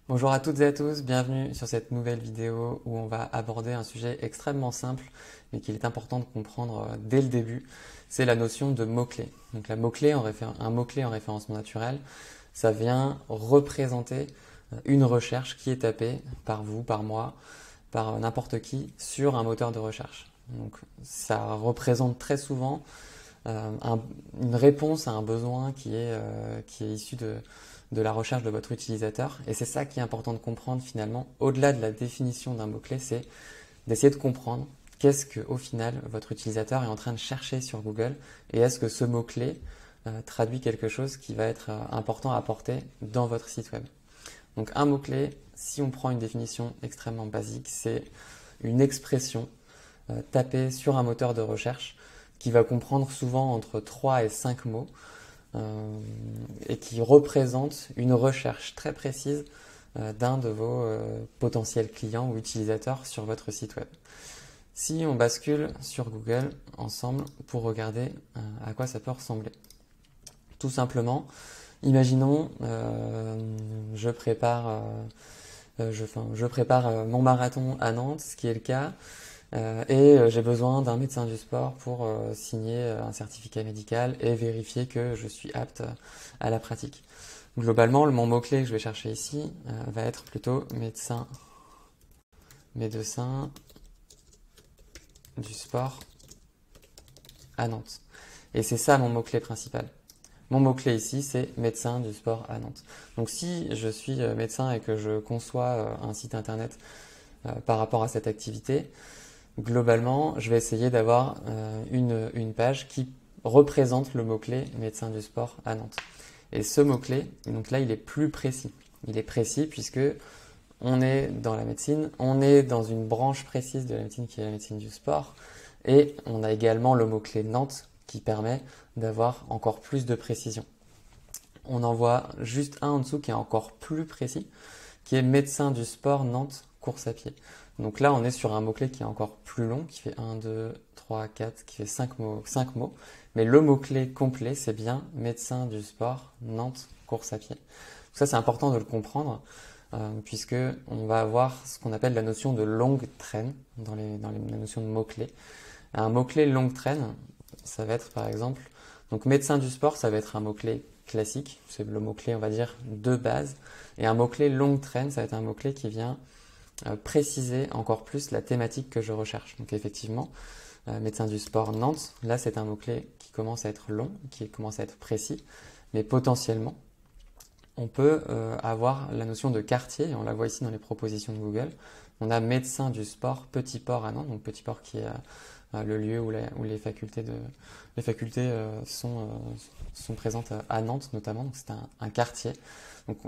Bonjour à toutes et à tous, bienvenue sur cette nouvelle vidéo où on va aborder un sujet extrêmement simple mais qu'il est important de comprendre dès le début, c'est la notion de mot-clé. Donc un mot-clé en référencement naturel, ça vient représenter une recherche qui est tapée par vous, par moi, par n'importe qui sur un moteur de recherche. Donc ça représente très souvent une réponse à un besoin qui est issu de la recherche de votre utilisateur. Et c'est ça qui est important de comprendre finalement, au-delà de la définition d'un mot-clé, c'est d'essayer de comprendre qu'est-ce que au final votre utilisateur est en train de chercher sur Google et est-ce que ce mot-clé traduit quelque chose qui va être important à apporter dans votre site web. Donc un mot-clé, si on prend une définition extrêmement basique, c'est une expression tapée sur un moteur de recherche qui va comprendre souvent entre 3 et 5 mots et qui représente une recherche très précise d'un de vos potentiels clients ou utilisateurs sur votre site web. Si on bascule sur Google ensemble pour regarder à quoi ça peut ressembler. Tout simplement, imaginons je prépare mon marathon à Nantes, ce qui est le cas. Et j'ai besoin d'un médecin du sport pour signer un certificat médical et vérifier que je suis apte à la pratique. Globalement, mon mot-clé que je vais chercher ici va être plutôt médecin du sport à Nantes. Et c'est ça mon mot-clé principal. Mon mot-clé ici, c'est médecin du sport à Nantes. Donc si je suis médecin et que je conçois un site internet par rapport à cette activité, globalement, je vais essayer d'avoir une page qui représente le mot-clé médecin du sport à Nantes. Et ce mot-clé, donc là, il est plus précis. Il est précis puisque on est dans la médecine, on est dans une branche précise de la médecine qui est la médecine du sport, et on a également le mot-clé Nantes qui permet d'avoir encore plus de précision. On en voit juste un en dessous qui est encore plus précis, qui est médecin du sport Nantes course à pied. Donc là, on est sur un mot-clé qui est encore plus long, qui fait 1, 2, 3, 4, qui fait 5 mots. Mais le mot-clé complet, c'est bien médecin du sport Nantes course à pied. Donc ça, c'est important de le comprendre, puisque on va avoir ce qu'on appelle la notion de longue traîne dans les notions de mots-clés. Un mot-clé longue traîne, ça va être par exemple, donc médecin du sport, ça va être un mot-clé classique, c'est le mot-clé, on va dire, de base. Et un mot-clé longue traîne, ça va être un mot-clé qui vient préciser encore plus la thématique que je recherche. Donc effectivement, médecin du sport Nantes, là c'est un mot-clé qui commence à être long, qui commence à être précis, mais potentiellement, on peut avoir la notion de quartier, et on la voit ici dans les propositions de Google. On a médecin du sport Petit Port à Nantes, donc Petit Port qui est le lieu où les facultés sont présentes à Nantes notamment, donc c'est un quartier. Donc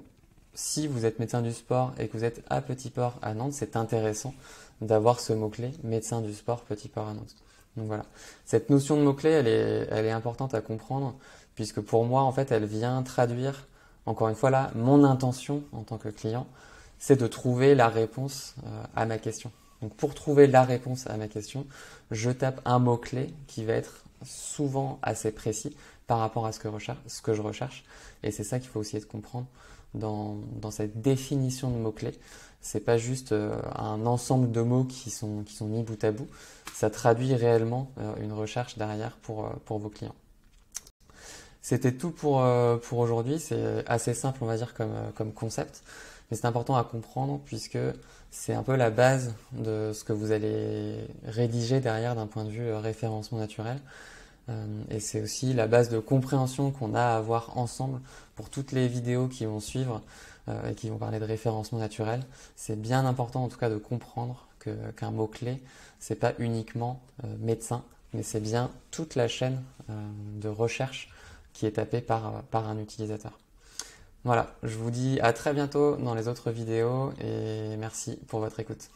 si vous êtes médecin du sport et que vous êtes à Petit Port à Nantes, c'est intéressant d'avoir ce mot-clé médecin du sport Petit Port à Nantes. Donc voilà, cette notion de mot-clé, elle est importante à comprendre puisque pour moi, en fait, elle vient traduire, encore une fois là, mon intention en tant que client, c'est de trouver la réponse à ma question. Donc pour trouver la réponse à ma question, je tape un mot-clé qui va être souvent assez précis par rapport à ce que je recherche. Et c'est ça qu'il faut aussi comprendre dans cette définition de mots-clés. C'est pas juste un ensemble de mots qui sont mis bout à bout. Ça traduit réellement une recherche derrière pour vos clients. C'était tout pour aujourd'hui. C'est assez simple, on va dire, comme concept. Mais c'est important à comprendre puisque c'est un peu la base de ce que vous allez rédiger derrière d'un point de vue référencement naturel. Et c'est aussi la base de compréhension qu'on a à avoir ensemble pour toutes les vidéos qui vont suivre et qui vont parler de référencement naturel. C'est bien important en tout cas de comprendre qu'un mot-clé, c'est pas uniquement médecin, mais c'est bien toute la chaîne de recherche qui est tapée par un utilisateur. Voilà, je vous dis à très bientôt dans les autres vidéos et merci pour votre écoute.